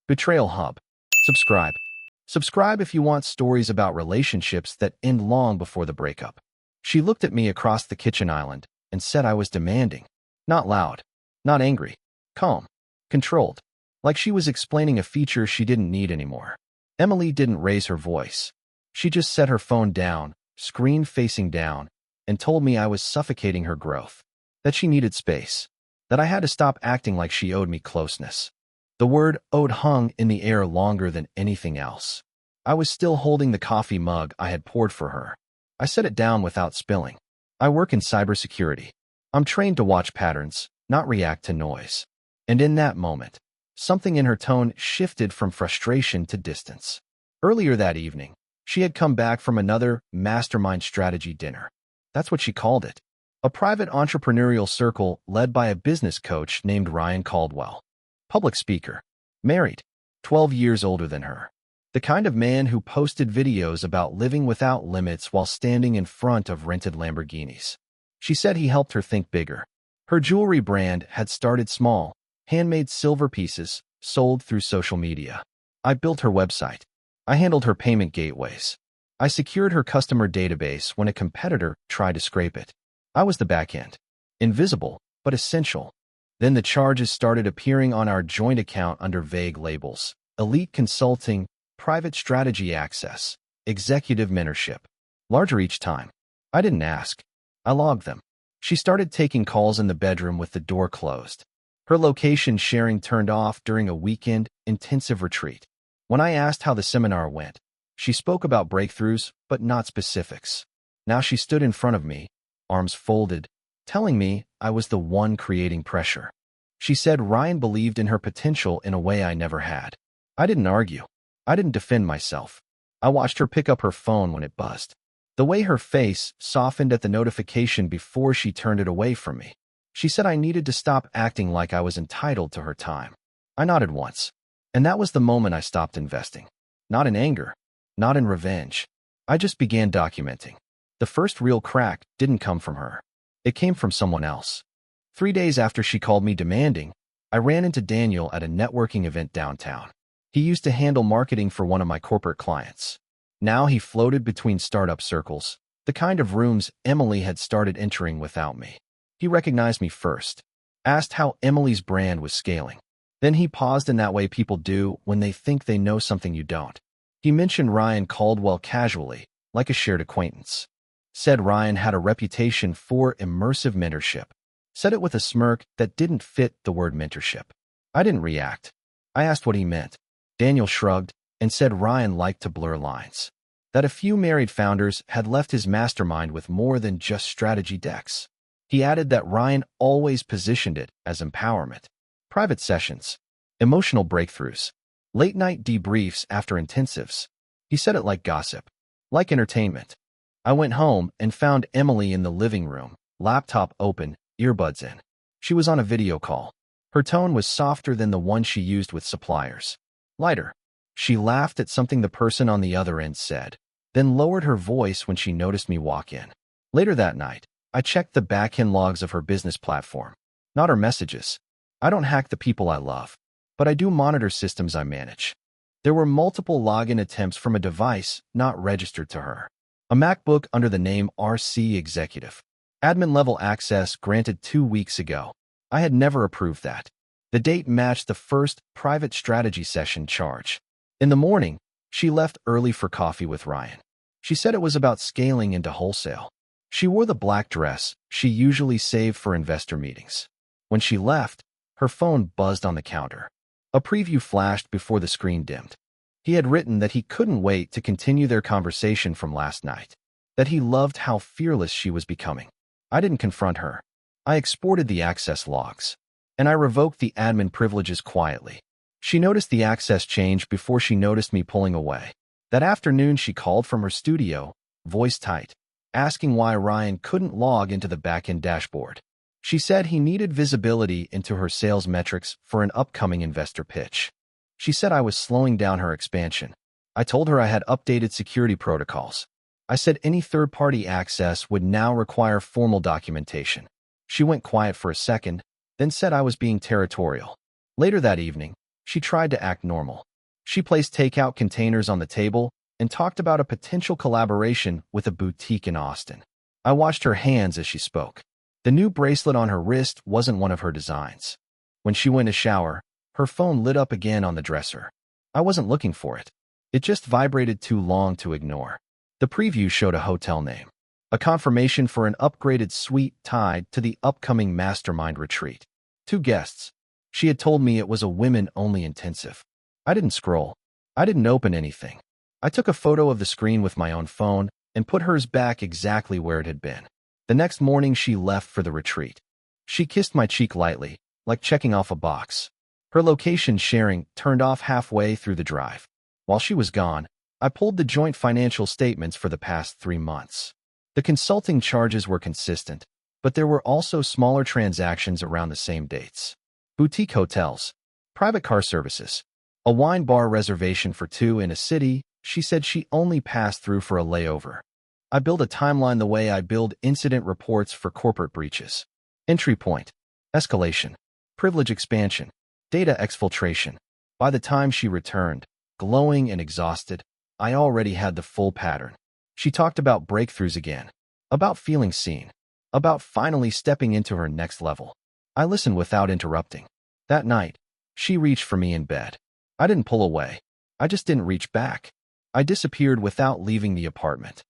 Betrayal Hub. Subscribe. Subscribe if you want stories about relationships that end long before the breakup. She looked at me across the kitchen island and said I was demanding. Not loud, not angry, calm, controlled, like she was explaining a feature she didn't need anymore. Emily didn't raise her voice. She just set her phone down, screen facing down, and told me I was suffocating her growth, that she needed space, that I had to stop acting like she owed me closeness. The word owed hung in the air longer than anything else. I was still holding the coffee mug I had poured for her. I set it down without spilling. I work in cybersecurity. I'm trained to watch patterns, not react to noise. And in that moment, something in her tone shifted from frustration to distance. Earlier that evening, she had come back from another mastermind strategy dinner. That's what she called it. A private entrepreneurial circle led by a business coach named Ryan Caldwell. Public speaker. Married. 12 years older than her. The kind of man who posted videos about living without limits while standing in front of rented Lamborghinis. She said he helped her think bigger. Her jewelry brand had started small, handmade silver pieces, sold through social media. I built her website. I handled her payment gateways. I secured her customer database when a competitor tried to scrape it. I was the back end. Invisible, but essential. Then the charges started appearing on our joint account under vague labels. Elite consulting, private strategy access, executive mentorship. Larger each time. I didn't ask. I logged them. She started taking calls in the bedroom with the door closed. Her location sharing turned off during a weekend intensive retreat. When I asked how the seminar went, she spoke about breakthroughs, but not specifics. Now she stood in front of me, arms folded, telling me I was the one creating pressure. She said Ryan believed in her potential in a way I never had. I didn't argue. I didn't defend myself. I watched her pick up her phone when it buzzed. The way her face softened at the notification before she turned it away from me. She said I needed to stop acting like I was entitled to her time. I nodded once. And that was the moment I stopped investing. Not in anger. Not in revenge. I just began documenting. The first real crack didn't come from her. It came from someone else. 3 days after she called me demanding, I ran into Daniel at a networking event downtown. He used to handle marketing for one of my corporate clients. Now he floated between startup circles, the kind of rooms Emily had started entering without me. He recognized me first, asked how Emily's brand was scaling. Then he paused in that way people do when they think they know something you don't. He mentioned Ryan Caldwell casually, like a shared acquaintance. Said Ryan had a reputation for immersive mentorship. Said it with a smirk that didn't fit the word mentorship. I didn't react. I asked what he meant. Daniel shrugged and said Ryan liked to blur lines. That a few married founders had left his mastermind with more than just strategy decks. He added that Ryan always positioned it as empowerment. Private sessions, emotional breakthroughs, late-night debriefs after intensives. He said it like gossip, like entertainment. I went home and found Emily in the living room, laptop open, earbuds in. She was on a video call. Her tone was softer than the one she used with suppliers. Lighter. She laughed at something the person on the other end said, then lowered her voice when she noticed me walk in. Later that night, I checked the back-end logs of her business platform, not her messages. I don't hack the people I love, but I do monitor systems I manage. There were multiple login attempts from a device not registered to her. A MacBook under the name RC Executive. Admin-level access granted 2 weeks ago. I had never approved that. The date matched the first private strategy session charge. In the morning, she left early for coffee with Ryan. She said it was about scaling into wholesale. She wore the black dress she usually saved for investor meetings. When she left, her phone buzzed on the counter. A preview flashed before the screen dimmed. He had written that he couldn't wait to continue their conversation from last night, that he loved how fearless she was becoming. I didn't confront her. I exported the access logs, and I revoked the admin privileges quietly. She noticed the access change before she noticed me pulling away. That afternoon, she called from her studio, voice tight, asking why Ryan couldn't log into the back-end dashboard. She said he needed visibility into her sales metrics for an upcoming investor pitch. She said I was slowing down her expansion. I told her I had updated security protocols. I said any third-party access would now require formal documentation. She went quiet for a second, then said I was being territorial. Later that evening, She tried to act normal. She placed takeout containers on the table and talked about a potential collaboration with a boutique in Austin. I watched her hands as she spoke. The new bracelet on her wrist wasn't one of her designs. When she went to shower, her phone lit up again on the dresser. I wasn't looking for it. It just vibrated too long to ignore. The preview showed a hotel name, a confirmation for an upgraded suite tied to the upcoming mastermind retreat. 2 guests. She had told me it was a women-only intensive. I didn't scroll. I didn't open anything. I took a photo of the screen with my own phone and put hers back exactly where it had been. The next morning, she left for the retreat. She kissed my cheek lightly, like checking off a box. Her location sharing turned off halfway through the drive. While she was gone, I pulled the joint financial statements for the past 3 months. The consulting charges were consistent, but there were also smaller transactions around the same dates. Boutique hotels, private car services, a wine bar reservation for 2 in a city she said she only passed through for a layover. I build a timeline the way I build incident reports for corporate breaches. Entry point, escalation, privilege expansion, data exfiltration. By the time she returned, glowing and exhausted, I already had the full pattern. She talked about breakthroughs again, about feeling seen, about finally stepping into her next level. I listened without interrupting. That night, she reached for me in bed. I didn't pull away. I just didn't reach back. I disappeared without leaving the apartment.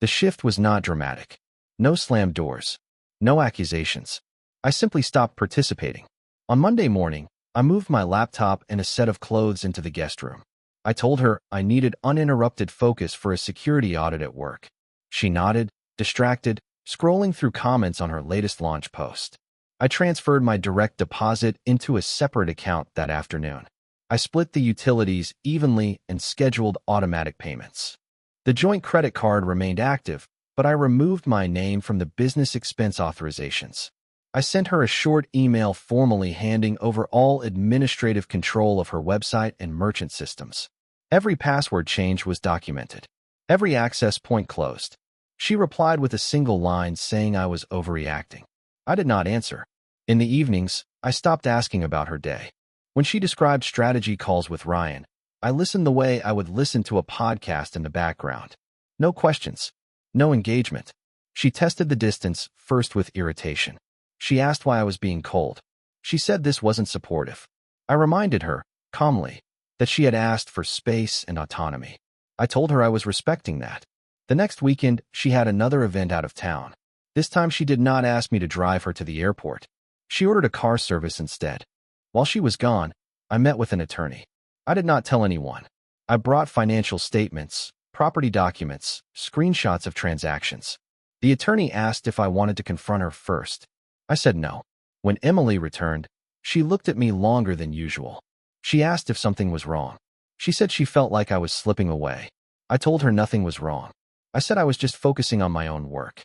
The shift was not dramatic. No slammed doors. No accusations. I simply stopped participating. On Monday morning, I moved my laptop and a set of clothes into the guest room. I told her I needed uninterrupted focus for a security audit at work. She nodded, distracted, scrolling through comments on her latest launch post. I transferred my direct deposit into a separate account that afternoon. I split the utilities evenly and scheduled automatic payments. The joint credit card remained active, but I removed my name from the business expense authorizations. I sent her a short email formally handing over all administrative control of her website and merchant systems. Every password change was documented. Every access point closed. She replied with a single line saying I was overreacting. I did not answer. In the evenings, I stopped asking about her day. When she described strategy calls with Ryan, I listened the way I would listen to a podcast in the background. No questions. No engagement. She tested the distance, first with irritation. She asked why I was being cold. She said this wasn't supportive. I reminded her, calmly, that she had asked for space and autonomy. I told her I was respecting that. The next weekend, she had another event out of town. This time she did not ask me to drive her to the airport. She ordered a car service instead. While she was gone, I met with an attorney. I did not tell anyone. I brought financial statements, property documents, screenshots of transactions. The attorney asked if I wanted to confront her first. I said no. When Emily returned, she looked at me longer than usual. She asked if something was wrong. She said she felt like I was slipping away. I told her nothing was wrong. I said I was just focusing on my own work.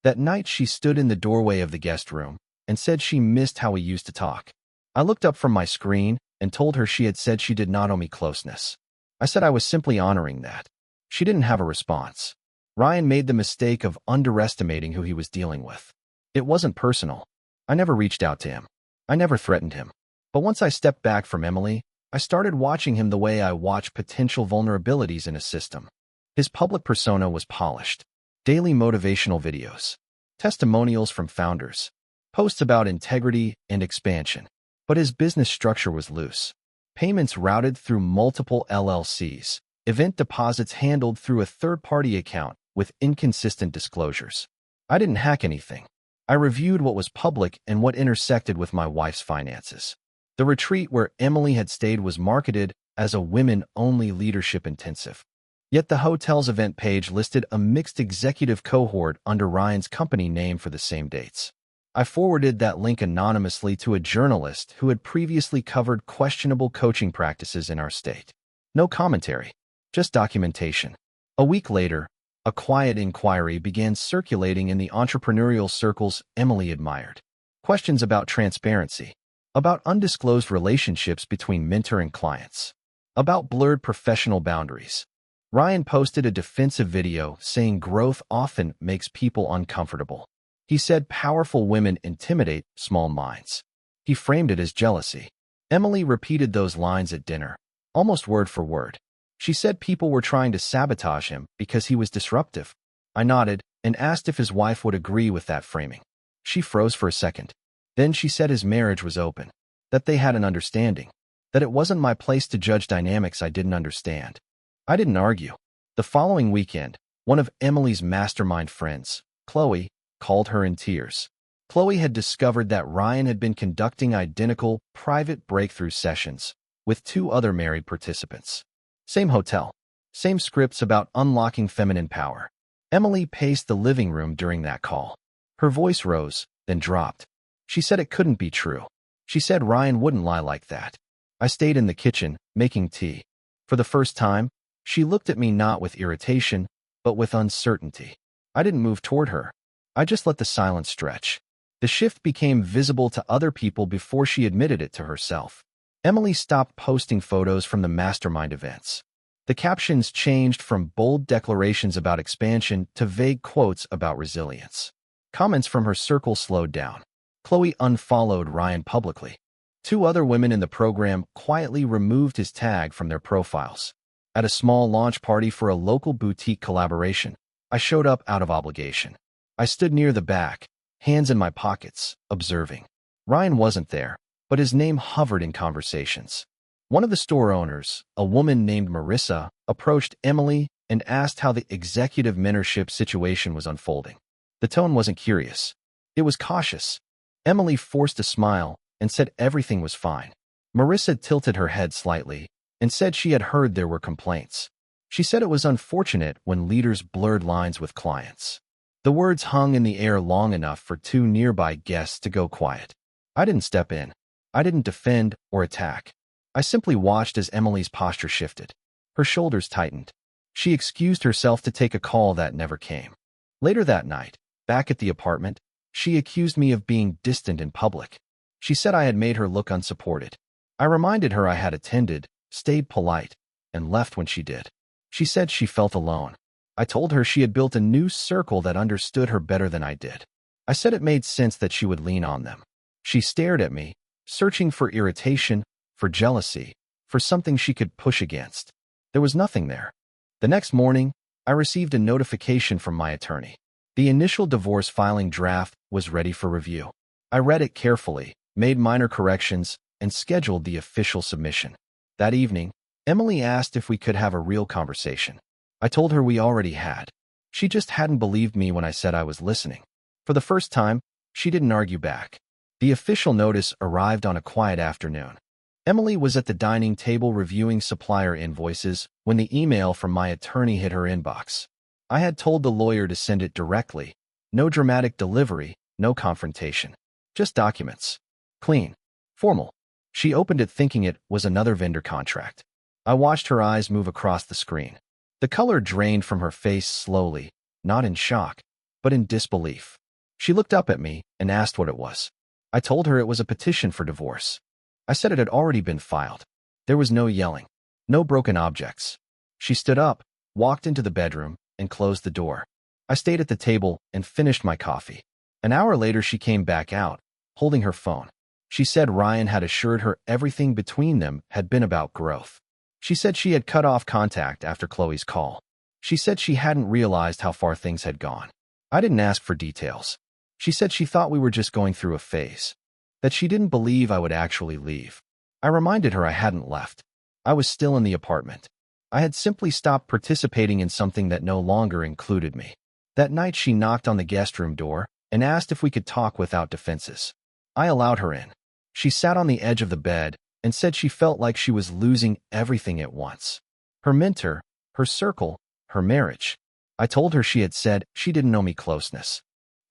That night, she stood in the doorway of the guest room and said she missed how we used to talk. I looked up from my screen and told her she had said she did not owe me closeness. I said I was simply honoring that. She didn't have a response. Ryan made the mistake of underestimating who he was dealing with. It wasn't personal. I never reached out to him. I never threatened him. But once I stepped back from Emily, I started watching him the way I watch potential vulnerabilities in a system. His public persona was polished. Daily motivational videos, testimonials from founders, posts about integrity and expansion. But his business structure was loose. Payments routed through multiple LLCs, event deposits handled through a third-party account with inconsistent disclosures. I didn't hack anything. I reviewed what was public and what intersected with my wife's finances. The retreat where Emily had stayed was marketed as a women-only leadership intensive. Yet the hotel's event page listed a mixed executive cohort under Ryan's company name for the same dates. I forwarded that link anonymously to a journalist who had previously covered questionable coaching practices in our state. No commentary, just documentation. A week later, a quiet inquiry began circulating in the entrepreneurial circles Emily admired. Questions about transparency, about undisclosed relationships between mentor and clients, about blurred professional boundaries. Ryan posted a defensive video saying growth often makes people uncomfortable. He said powerful women intimidate small minds. He framed it as jealousy. Emily repeated those lines at dinner, almost word for word. She said people were trying to sabotage him because he was disruptive. I nodded and asked if his wife would agree with that framing. She froze for a second. Then she said his marriage was open, that they had an understanding, that it wasn't my place to judge dynamics I didn't understand. I didn't argue. The following weekend, one of Emily's mastermind friends, Chloe, called her in tears. Chloe had discovered that Ryan had been conducting identical, private breakthrough sessions with 2 other married participants. Same hotel, same scripts about unlocking feminine power. Emily paced the living room during that call. Her voice rose, then dropped. She said it couldn't be true. She said Ryan wouldn't lie like that. I stayed in the kitchen, making tea. For the first time, she looked at me not with irritation, but with uncertainty. I didn't move toward her. I just let the silence stretch. The shift became visible to other people before she admitted it to herself. Emily stopped posting photos from the mastermind events. The captions changed from bold declarations about expansion to vague quotes about resilience. Comments from her circle slowed down. Chloe unfollowed Ryan publicly. 2 other women in the program quietly removed his tag from their profiles. At a small launch party for a local boutique collaboration, I showed up out of obligation. I stood near the back, hands in my pockets, observing. Ryan wasn't there, but his name hovered in conversations. One of the store owners, a woman named Marissa, approached Emily and asked how the executive mentorship situation was unfolding. The tone wasn't curious. It was cautious. Emily forced a smile and said everything was fine. Marissa tilted her head slightly and said she had heard there were complaints. She said it was unfortunate when leaders blurred lines with clients. The words hung in the air long enough for 2 nearby guests to go quiet. I didn't step in. I didn't defend or attack. I simply watched as Emily's posture shifted. Her shoulders tightened. She excused herself to take a call that never came. Later that night, back at the apartment, she accused me of being distant in public. She said I had made her look unsupported. I reminded her I had attended, stayed polite, and left when she did. She said she felt alone. I told her she had built a new circle that understood her better than I did. I said it made sense that she would lean on them. She stared at me, searching for irritation, for jealousy, for something she could push against. There was nothing there. The next morning, I received a notification from my attorney. The initial divorce filing draft was ready for review. I read it carefully, made minor corrections, and scheduled the official submission. That evening, Emily asked if we could have a real conversation. I told her we already had. She just hadn't believed me when I said I was listening. For the first time, she didn't argue back. The official notice arrived on a quiet afternoon. Emily was at the dining table reviewing supplier invoices when the email from my attorney hit her inbox. I had told the lawyer to send it directly. No dramatic delivery, no confrontation. Just documents. Clean. Formal. She opened it thinking it was another vendor contract. I watched her eyes move across the screen. The color drained from her face slowly, not in shock, but in disbelief. She looked up at me and asked what it was. I told her it was a petition for divorce. I said it had already been filed. There was no yelling, no broken objects. She stood up, walked into the bedroom, and closed the door. I stayed at the table and finished my coffee. An hour later, she came back out, holding her phone. She said Ryan had assured her everything between them had been about growth. She said she had cut off contact after Chloe's call. She said she hadn't realized how far things had gone. I didn't ask for details. She said she thought we were just going through a phase, that she didn't believe I would actually leave. I reminded her I hadn't left. I was still in the apartment. I had simply stopped participating in something that no longer included me. That night she knocked on the guest room door and asked if we could talk without defenses. I allowed her in. She sat on the edge of the bed and said she felt like she was losing everything at once. Her mentor, her circle, her marriage. I told her she had said she didn't owe me closeness.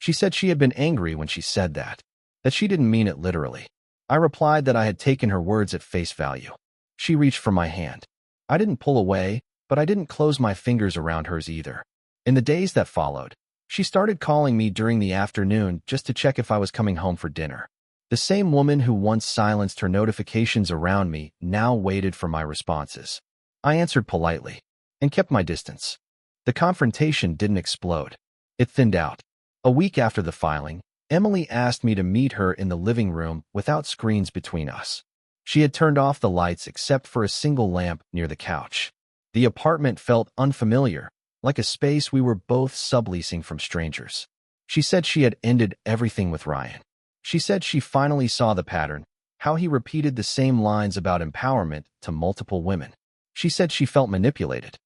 She said she had been angry when she said that she didn't mean it literally. I replied that I had taken her words at face value. She reached for my hand. I didn't pull away, but I didn't close my fingers around hers either. In the days that followed, she started calling me during the afternoon just to check if I was coming home for dinner. The same woman who once silenced her notifications around me now waited for my responses. I answered politely and kept my distance. The confrontation didn't explode. It thinned out. A week after the filing, Emily asked me to meet her in the living room without screens between us. She had turned off the lights except for a single lamp near the couch. The apartment felt unfamiliar, like a space we were both subleasing from strangers. She said she had ended everything with Ryan. She said she finally saw the pattern, how he repeated the same lines about empowerment to multiple women. She said she felt manipulated.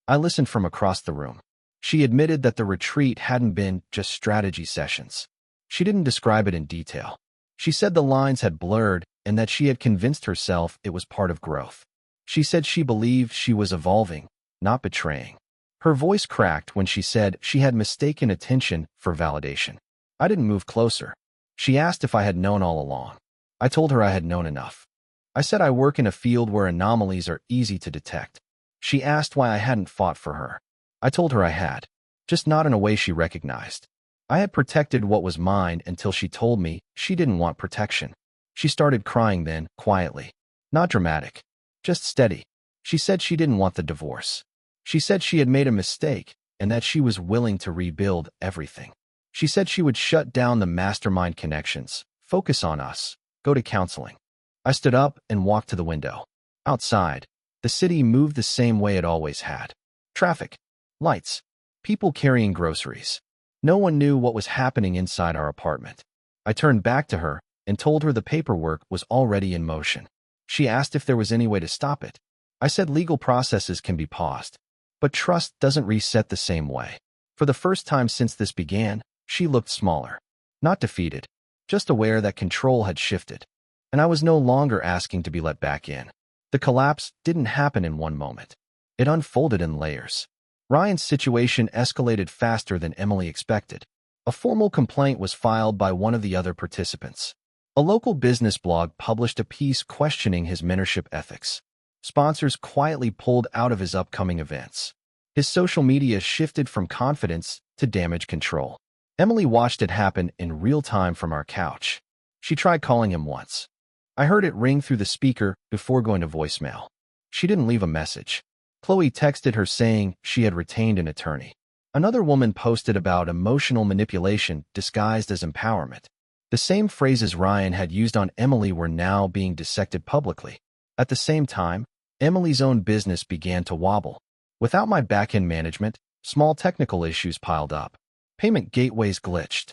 I listened from across the room. She admitted that the retreat hadn't been just strategy sessions. She didn't describe it in detail. She said the lines had blurred and that she had convinced herself it was part of growth. She said she believed she was evolving, not betraying. Her voice cracked when she said she had mistaken attention for validation. I didn't move closer. She asked if I had known all along. I told her I had known enough. I said I work in a field where anomalies are easy to detect. She asked why I hadn't fought for her. I told her I had, just not in a way she recognized. I had protected what was mine until she told me she didn't want protection. She started crying then, quietly. Not dramatic, just steady. She said she didn't want the divorce. She said she had made a mistake and that she was willing to rebuild everything. She said she would shut down the mastermind connections, focus on us, go to counseling. I stood up and walked to the window. Outside, the city moved the same way it always had. Traffic, lights, people carrying groceries. No one knew what was happening inside our apartment. I turned back to her and told her the paperwork was already in motion. She asked if there was any way to stop it. I said legal processes can be paused, but trust doesn't reset the same way. For the first time since this began, she looked smaller. Not defeated, just aware that control had shifted, and I was no longer asking to be let back in. The collapse didn't happen in one moment. It unfolded in layers. Ryan's situation escalated faster than Emily expected. A formal complaint was filed by one of the other participants. A local business blog published a piece questioning his mentorship ethics. Sponsors quietly pulled out of his upcoming events. His social media shifted from confidence to damage control. Emily watched it happen in real time from our couch. She tried calling him once. I heard it ring through the speaker before going to voicemail. She didn't leave a message. Chloe texted her saying she had retained an attorney. Another woman posted about emotional manipulation disguised as empowerment. The same phrases Ryan had used on Emily were now being dissected publicly. At the same time, Emily's own business began to wobble. Without my back-end management, small technical issues piled up. Payment gateways glitched.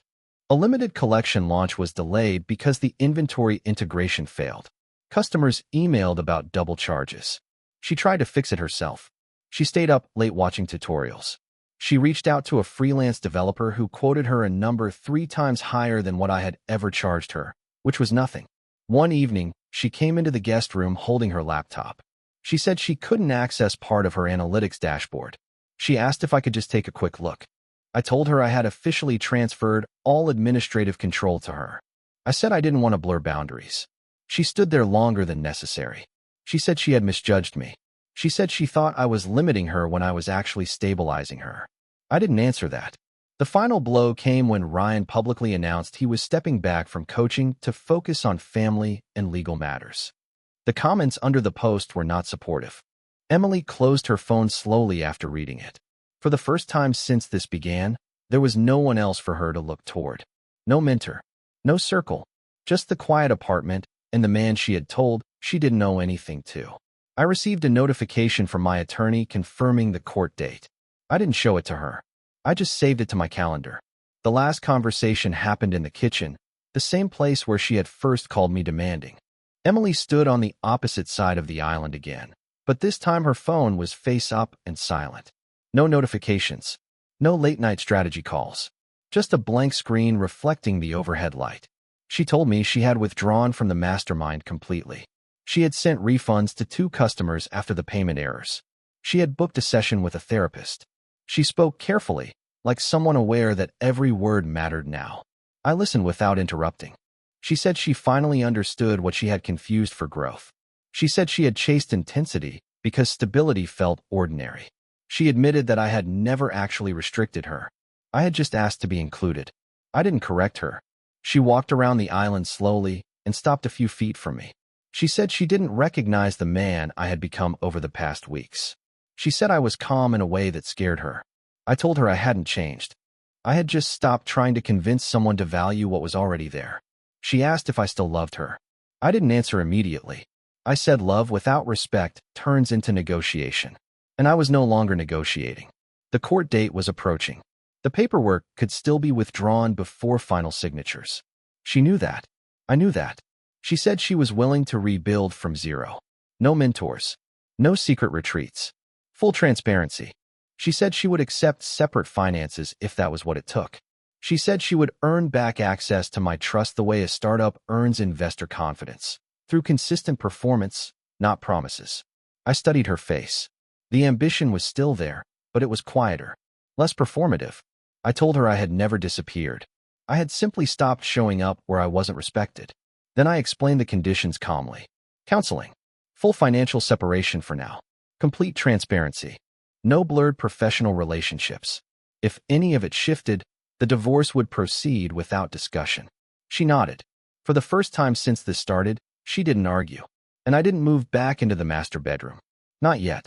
A limited collection launch was delayed because the inventory integration failed. Customers emailed about double charges. She tried to fix it herself. She stayed up late watching tutorials. She reached out to a freelance developer who quoted her a number 3 times higher than what I had ever charged her, which was nothing. One evening, she came into the guest room holding her laptop. She said she couldn't access part of her analytics dashboard. She asked if I could just take a quick look. I told her I had officially transferred all administrative control to her. I said I didn't want to blur boundaries. She stood there longer than necessary. She said she had misjudged me. She said she thought I was limiting her when I was actually stabilizing her. I didn't answer that. The final blow came when Ryan publicly announced he was stepping back from coaching to focus on family and legal matters. The comments under the post were not supportive. Emily closed her phone slowly after reading it. For the first time since this began, there was no one else for her to look toward. No mentor, no circle, just the quiet apartment and the man she had told she didn't know anything to. I received a notification from my attorney confirming the court date. I didn't show it to her. I just saved it to my calendar. The last conversation happened in the kitchen, the same place where she had first called me demanding. Emily stood on the opposite side of the island again, but this time her phone was face up and silent. No notifications, no late-night strategy calls, just a blank screen reflecting the overhead light. She told me she had withdrawn from the mastermind completely. She had sent refunds to 2 customers after the payment errors. She had booked a session with a therapist. She spoke carefully, like someone aware that every word mattered now. I listened without interrupting. She said she finally understood what she had confused for growth. She said she had chased intensity because stability felt ordinary. She admitted that I had never actually restricted her. I had just asked to be included. I didn't correct her. She walked around the island slowly and stopped a few feet from me. She said she didn't recognize the man I had become over the past weeks. She said I was calm in a way that scared her. I told her I hadn't changed. I had just stopped trying to convince someone to value what was already there. She asked if I still loved her. I didn't answer immediately. I said love without respect turns into negotiation. And I was no longer negotiating. The court date was approaching. The paperwork could still be withdrawn before final signatures. She knew that. I knew that. She said she was willing to rebuild from zero. No mentors. No secret retreats. Full transparency. She said she would accept separate finances if that was what it took. She said she would earn back access to my trust the way a startup earns investor confidence. Through consistent performance, not promises. I studied her face. The ambition was still there, but it was quieter. Less performative. I told her I had never disappeared. I had simply stopped showing up where I wasn't respected. Then I explained the conditions calmly. Counseling. Full financial separation for now. Complete transparency. No blurred professional relationships. If any of it shifted, the divorce would proceed without discussion. She nodded. For the first time since this started, she didn't argue. And I didn't move back into the master bedroom. Not yet.